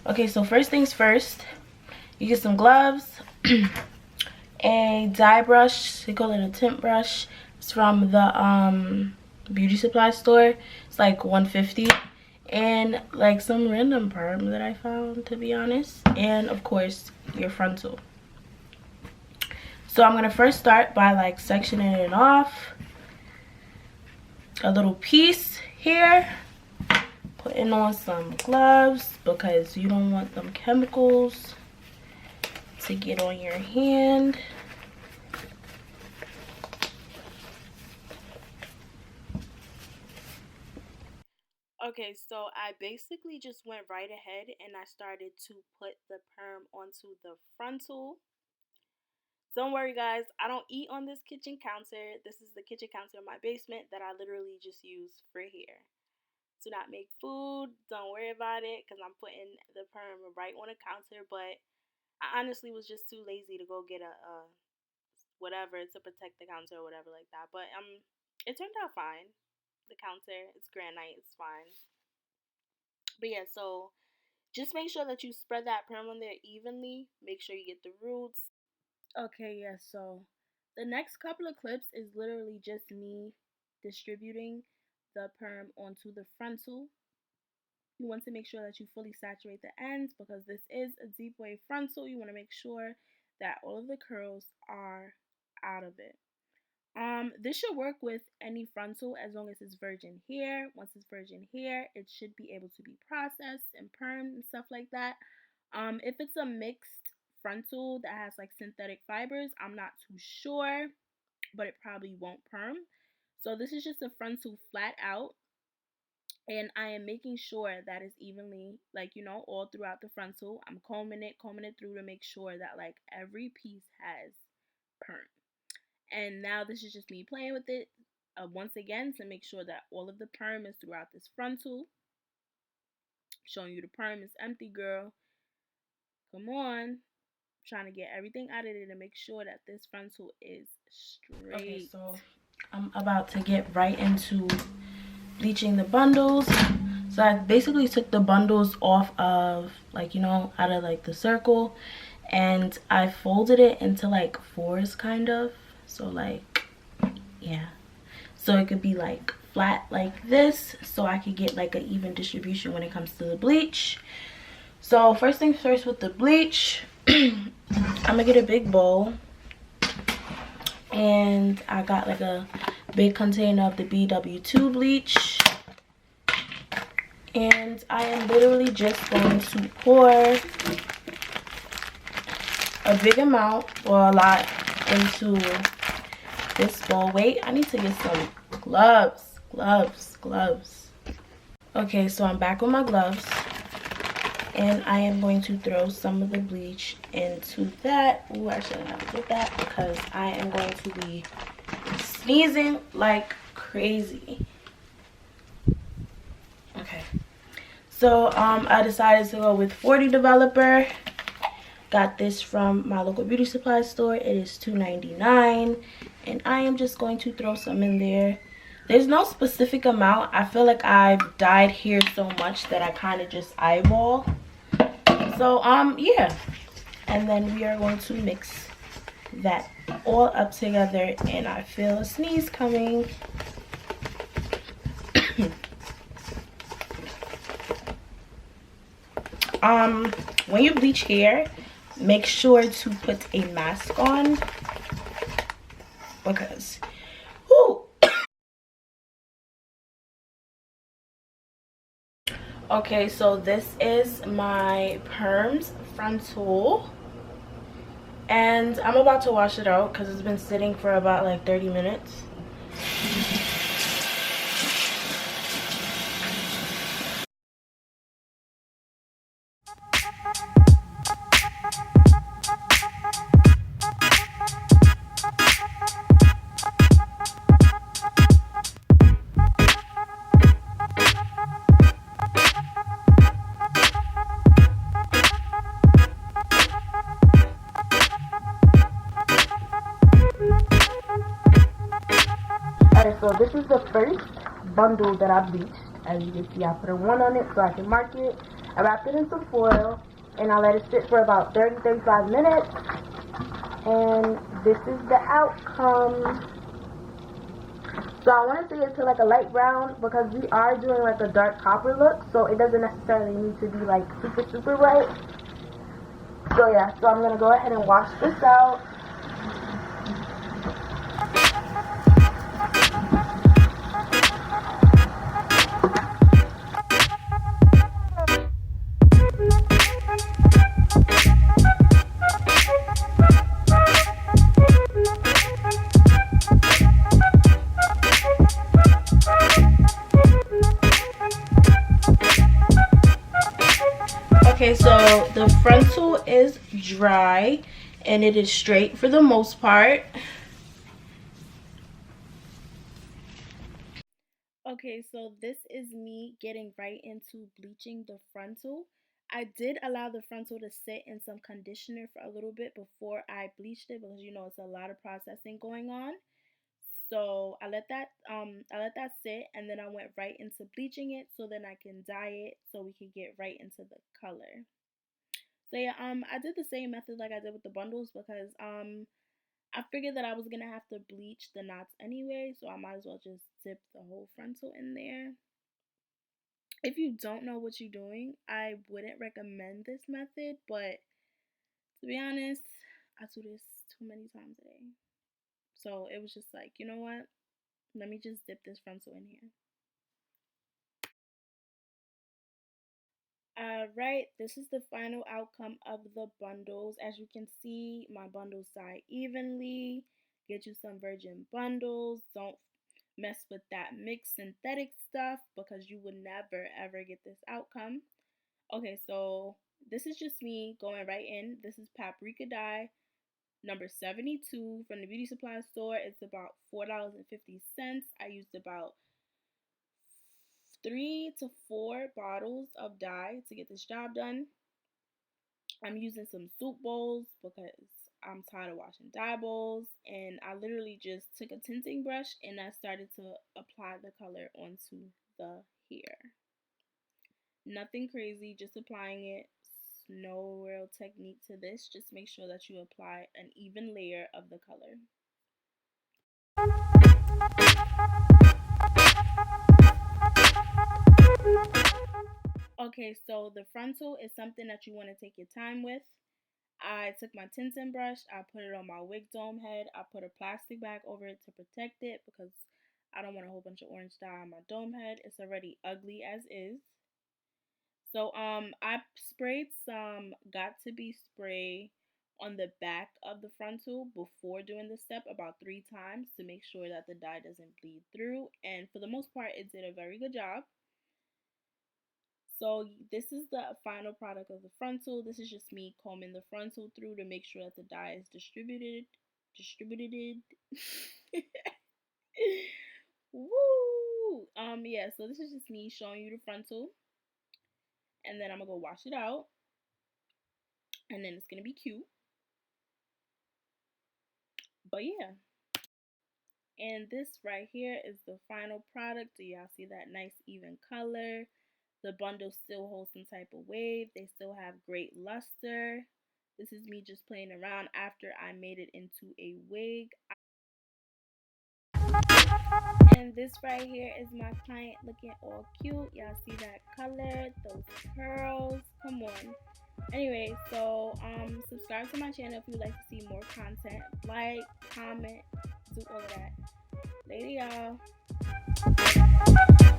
Okay, so first things first, you get some gloves, a dye brush, they call it a tint brush. It's from the beauty supply store. It's like $150. And like some random perm that I found, to be honest. And of course, your frontal. So I'm gonna first start by like sectioning it off. A little piece here. Putting on some gloves because you don't want them chemicals to get on your hand. Okay, so I basically just went right ahead and I started to put the perm onto the frontal. Don't worry guys, I don't eat on this kitchen counter. This is the kitchen counter in my basement that I literally just use for hair. Do not make food, don't worry about it because I'm putting the perm right on the counter, but I honestly was just too lazy to go get a whatever to protect the counter or whatever like that. But it turned out fine. The counter, it's granite, it's fine. But yeah, so just make sure that you spread that perm on there evenly. Make sure you get the roots. Okay, yeah, so the next couple of clips is literally just me distributing the perm onto the frontal. You want to make sure that you fully saturate the ends because this is a deep wave frontal. You want to make sure that all of the curls are out of it. This should work with any frontal as long as it's virgin hair. Once it's virgin hair, it should be able to be processed and permed and stuff like that. If it's a mixed frontal that has like synthetic fibers, I'm not too sure, but it probably won't perm. So this is just a frontal flat out, and I am making sure that it's evenly, like, you know, all throughout the frontal. I'm combing it through to make sure that like every piece has perm. And now this is just me playing with it once again to make sure that all of the perm is throughout this frontal. Showing you the perm is empty, girl. Come on. Trying to get everything out of it to make sure that this frontal is straight. Okay, so I'm about to get right into bleaching the bundles. So I basically took the bundles off of, like, you know, out of like the circle, and I folded it into like fours kind of. So like, yeah, so it could be like flat like this, so I could get like an even distribution when it comes to the bleach. So first things first with the bleach, I'm gonna get a big bowl, and I got like a big container of the BW2 bleach, and I am literally just going to pour a big amount or a lot into this bowl. Wait, I need to get some gloves. Okay, so I'm back with my gloves, and I am going to throw some of the bleach into that. Ooh, I shouldn't have did that because I am going to be sneezing like crazy. Okay, so I decided to go with 40 developer. Got this from my local beauty supply store. It is $2.99, and I am just going to throw some in there. There's no specific amount. I feel like I've dyed hair so much that I kind of just eyeball. So yeah, and then we are going to mix that all up together, and I feel a sneeze coming. When you bleach hair, make sure to put a mask on because whoo. Okay, so this is my perms frontal, and I'm about to wash it out because it's been sitting for about like 30 minutes. Alright, so this is the first bundle that I bleached. As you can see, I put a 1 on it so I can mark it. I wrapped it in some foil and I let it sit for about 30-35 minutes. And this is the outcome. So I want to see it to like a light brown because we are doing like a dark copper look, so it doesn't necessarily need to be like super bright. So yeah, so I'm going to go ahead and wash this out. Okay, so the frontal is dry and it is straight for the most part. Okay, so this is me getting right into bleaching the frontal. I did allow the frontal to sit in some conditioner for a little bit before I bleached it because you know it's a lot of processing going on. So I let that sit and then I went right into bleaching it so then I can dye it so we can get right into the color. So yeah, I did the same method like I did with the bundles because I figured that I was gonna have to bleach the knots anyway, so I might as well just dip the whole frontal in there. If you don't know what you're doing, I wouldn't recommend this method, but to be honest, I do this too many times a day. So it was just like, you know what? Let me just dip this frontal in here. Alright, this is the final outcome of the bundles. As you can see, my bundles dye evenly. Get you some virgin bundles. Don't mess with that mixed synthetic stuff because you would never ever get this outcome. Okay, so this is just me going right in. This is paprika dye number 72 from the beauty supply store. It's about $4.50. I used about 3 to 4 bottles of dye to get this job done. I'm using some soup bowls because I'm tired of washing dye bowls, and I literally just took a tinting brush and I started to apply the color onto the hair. Nothing crazy, just applying it. No real technique to this. Just make sure that you apply an even layer of the color. Okay, so the frontal is something that you want to take your time with. I took my tinting brush, I put it on my wig dome head, I put a plastic bag over it to protect it because I don't want a whole bunch of orange dye on my dome head. It's already ugly as is. So I sprayed some got to be spray on the back of the frontal before doing the step about 3 times to make sure that the dye doesn't bleed through, and for the most part it did a very good job. So this is the final product of the frontal. This is just me combing the frontal through to make sure that the dye is distributed. Woo! Yeah, so this is just me showing you the frontal, and then I'm gonna go wash it out, and then it's gonna be cute. But yeah, and this right here is the final product. Do y'all see that nice even color? The bundle still holds some type of wave. They still have great luster. This is me just playing around after I made it into a wig. And this right here is my client looking all cute. Y'all see that color, those curls. Come on. Anyway, so subscribe to my channel if you'd like to see more content. Like, comment, do all of that. Later, y'all.